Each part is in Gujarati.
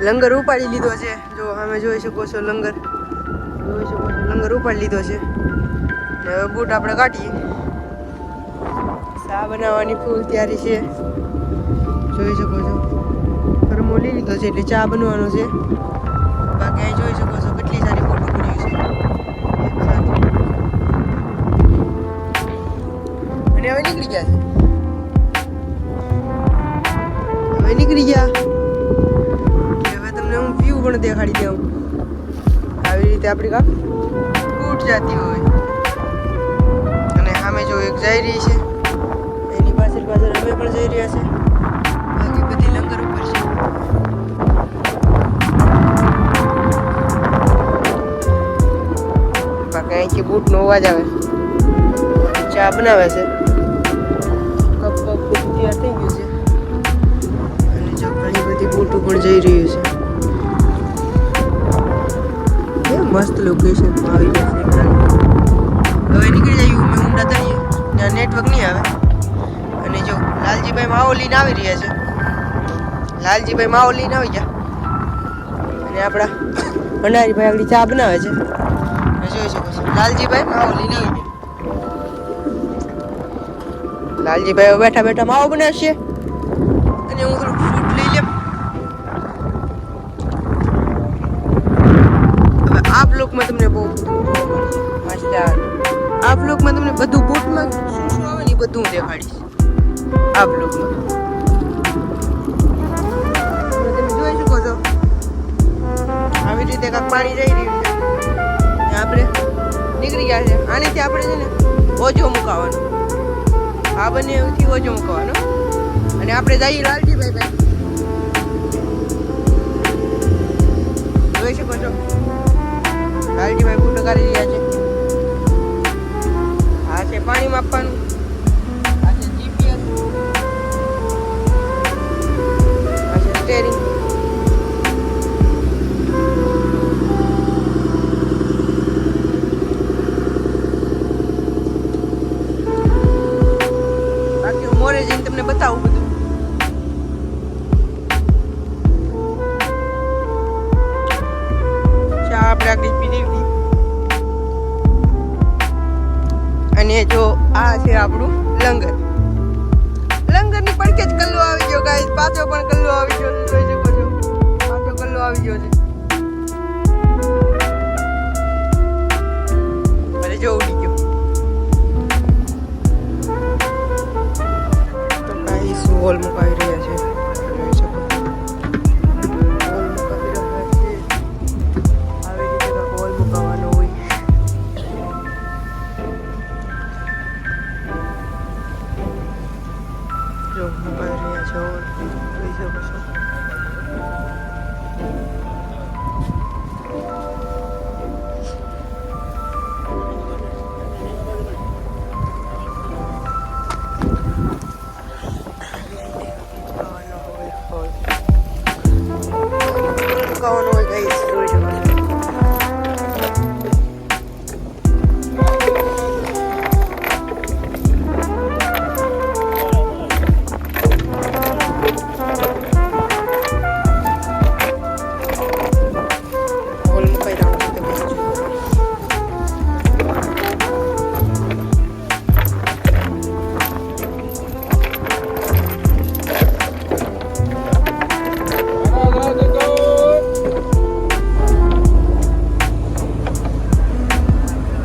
લંગર ઉપાડી લીધો છે. જો અમે જોઈ શકો છો લંગર ઉપાડી લીધો છે. હવે બૂટ આપણે કાઢીએ. ચા બનાવવાની ફૂલ તૈયારી છે, જોઈ શકો છો. ગરમો લઈ લીધો છે એટલે ચા બનવાનો છે. બાકી અહીં જોઈ શકો છો કેટલી સારી ફોટો પડી છે અને હવે નીકળી ગયા છે. હવે તમને હું વ્યૂ પણ દેખાડી દઉં. આવી રીતે આપણી કાપ બૂટ જતી હોય અને સામે જો એક જઈ રહી છે, એની પાછળ અમે પણ જઈ રહ્યા છે. બાકી બધી લંગર ઉપર છે. બાકી અહીંથી બૂટનો અવાજ આવે. ચા બનાવે છે, કપ તૈયાર થઈ ગયું છે અને જો ઘણી બધી બૂટ પણ જઈ રહ્યું છે. મસ્ત લોકેશનમાં આવી ગયા છે. હવે નીકળી જાય મેં ઊંડા તરીએ, ત્યાં નેટવર્ક નહીં આવે. અને જો લાલજીભાઈ માવો લઈને આવી રહ્યા છે. લાલજીભાઈ માવો લઈને આવી ગયા અને આપણા ભંડારીભાઈ આપણી ચા બનાવે છે. જોઈ શકો છો લાલજીભાઈ માવો લઈને આવી ગયા. લાલજીભાઈ બેઠા બેઠા માવો બનાવશે અને હું થોડું ફ્રૂટ લઈ લઉં. હવે આ બ્લોકમાં તમને બહુ આ બ્લોકમાં તમને બધું બૂટમાં શું શું આવે ને બધું હું દેખાડીશ. આ બ્લોકમાં તમે જોઈ શકો છો આવી રીતે કાંઈક પાણી જઈ રહ્યું છે. આપણે નીકળી ગયા છે. આનેથી આપણે છે ને ઓજો મુકાવાનો, આ બંને થી ઓજો મુકાવાનો અને આપણે જઈએ લાલજીભાઈ ભાઈ. જોઈ શકો છો લાલજીભાઈ બૂટ કરી રહ્યા છે. આ છે પાણી માપવાનું, આ છે જીપીએસ, આ છે સ્ટેરિંગ. બાકી હું મોરે જઈને તમને બતાવું બધું. ચા આપણે આગળ પી લીધી અને જો આ છે આપણું લંગર. લંગરની પડકે જ કલ્લો આવી ગયો ગાઈસ. પાછો પણ કલ્લો આવી ગયો છે, જોઈ શકો છો. પાછો કલ્લો આવી ગયો છે. અરે જો ઉડી ગયો. તો ગાઈસ હોલ મુકાવી રહ્યા છે, જોઈ શકો. હોલ મુકાવી રહ્યા છે. આવી રીતે હોલ મુકાવવાનો હોય. જો મુકાવી રહ્યા છો, જોઈ શકો છો. મુકાવાનો હોય ગાઈસ, જોઈ શકો છો.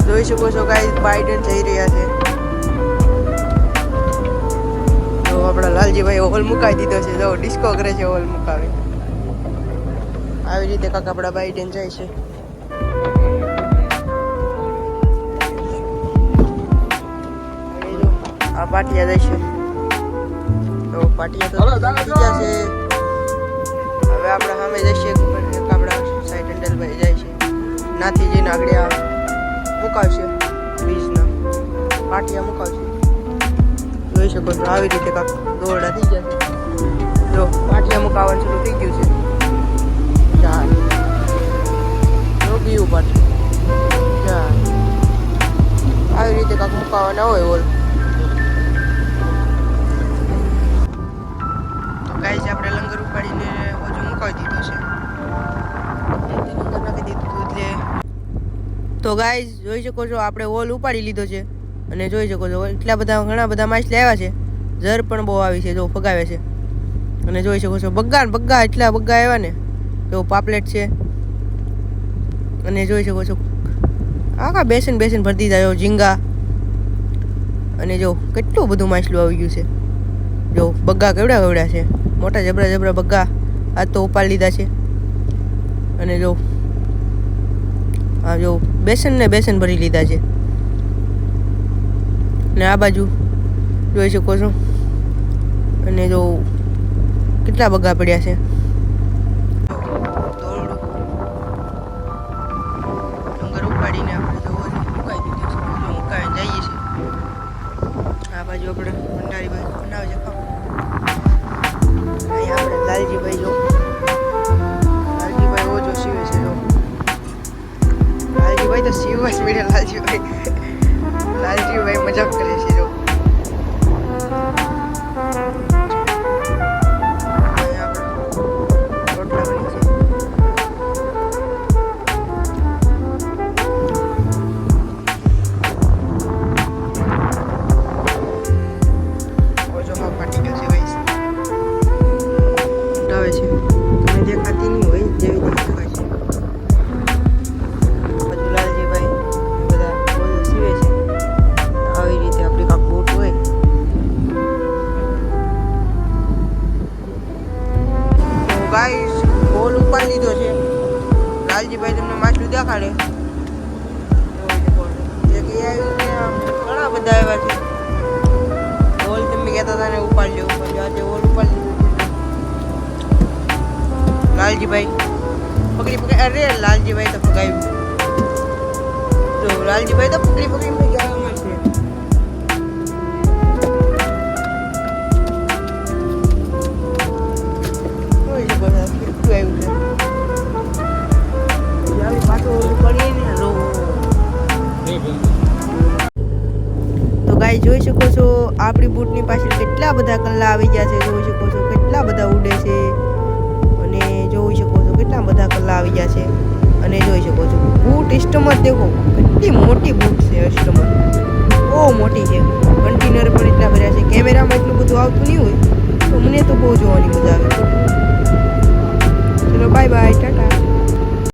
જોઈ શકો છો ગાઈસ, બાઇડન જઈ રહ્યા છે. તો આપણા લાલજીભાઈ હોલ મુકાવી દીધો છે. જો ડિસ્કો કરે છે હોલ મુકાવી. આવી રીતે કાંક આપણા બાઇડન જાય છે. આ પાટિયા જાય છે. તો પાટિયા તો ગયા છે. હવે આપણે સામે જઈશે આપણા સાઈડ હેન્ડલભાઈ જાય છે. નાથી જઈને આગળ મુકાવશે બીજના પાટિયા મુકાવશે. જોઈ શકો છો આવી રીતે કાંક દોરડા થઈ જશે. જો પાટિયા મુકાવવાનું શરૂ થઈ ગયું છે. ચાલ જો બીયું પાટિયું ચાલ આવી રીતે કાંક મુકાવાના હોય ઓલ. તો ગાઈસ આપણે લંગર ઉપાડીને ઓછું મુકાવી દીધો છે. તો ગાઈઝ જોઈ શકો છો આપણે ઓલ ઉપાડી લીધો છે અને જોઈ શકો છો એટલા બધા ઘણા બધા માછલી આવ્યા છે. ઝર પણ બહુ આવી છે, જો ફગાવે છે. અને જોઈ શકો છો બગ્ગા એટલા બગ્ગા આવ્યા ને, જો પાપલેટ છે. અને જોઈ શકો છો આખા બેસન ભરી દીધા, જો ઝીંગા. અને જો કેટલું બધું માછલું આવી ગયું છે. જો બગ્ગા કેવડા છે, મોટા જબરા બગ્ગા આ તો ઉપાડી લીધા છે. અને જો હા જો બેસન ભરી લીધા છે. ને આ બાજુ જોઈ શકો છો અને જો કેટલા બગ્ગા પડ્યા છે. ડુંગર ઉપાડીને આપણે જો મુકાઈ દીધું છે, મુકાઈ જઈએ છીએ. આ બાજુ આપણે ભંડારીભાઈ બનાવે છે ખાવું. અહીંયા આપણે લાલજીભાઈ જો ઓજો સીવે છે. જો લાલજીભાઈ તો સીવવા જ મળ્યા. લાલજીભાઈ મજાક કરે છે. જો ગાઈસ બોલ ઉપાડી લીધો છે. લાલજીભાઈ તમને માછલું દેખાડે. ઘણા બધા આવ્યા છે. બોલ તમે કહેતા હતા ને ઉપાડી લેવું, પછી આજે બોલ ઉપાડી લીધું છે. લાલજીભાઈ પકડી અરે લાલજીભાઈ તો ફગાવ્યું. જો લાલજીભાઈ તો પકડી ગયા છે. તો ગાઈ જોઈ શકો છો આપણી બૂટની પાછળ કેટલા બધા કલ્લા આવી ગયા છે. જોઈ શકો છો કેટલા બધા ઉડે છે. અને જોઈ શકો છો કેટલા બધા કલ્લા આવી ગયા છે. અને જોઈ શકો છો બૂટ સ્ટમર દેખો કેટલી મોટી બૂટ છે. સ્ટમર બહુ મોટી છે. કન્ટેનર પણ એટલા ભર્યા છે. કેમેરામાં એટલું બધું આવતું નહીં હોય તો મને તો બહુ જોવાની મજા આવે. ચલો બાય બાય.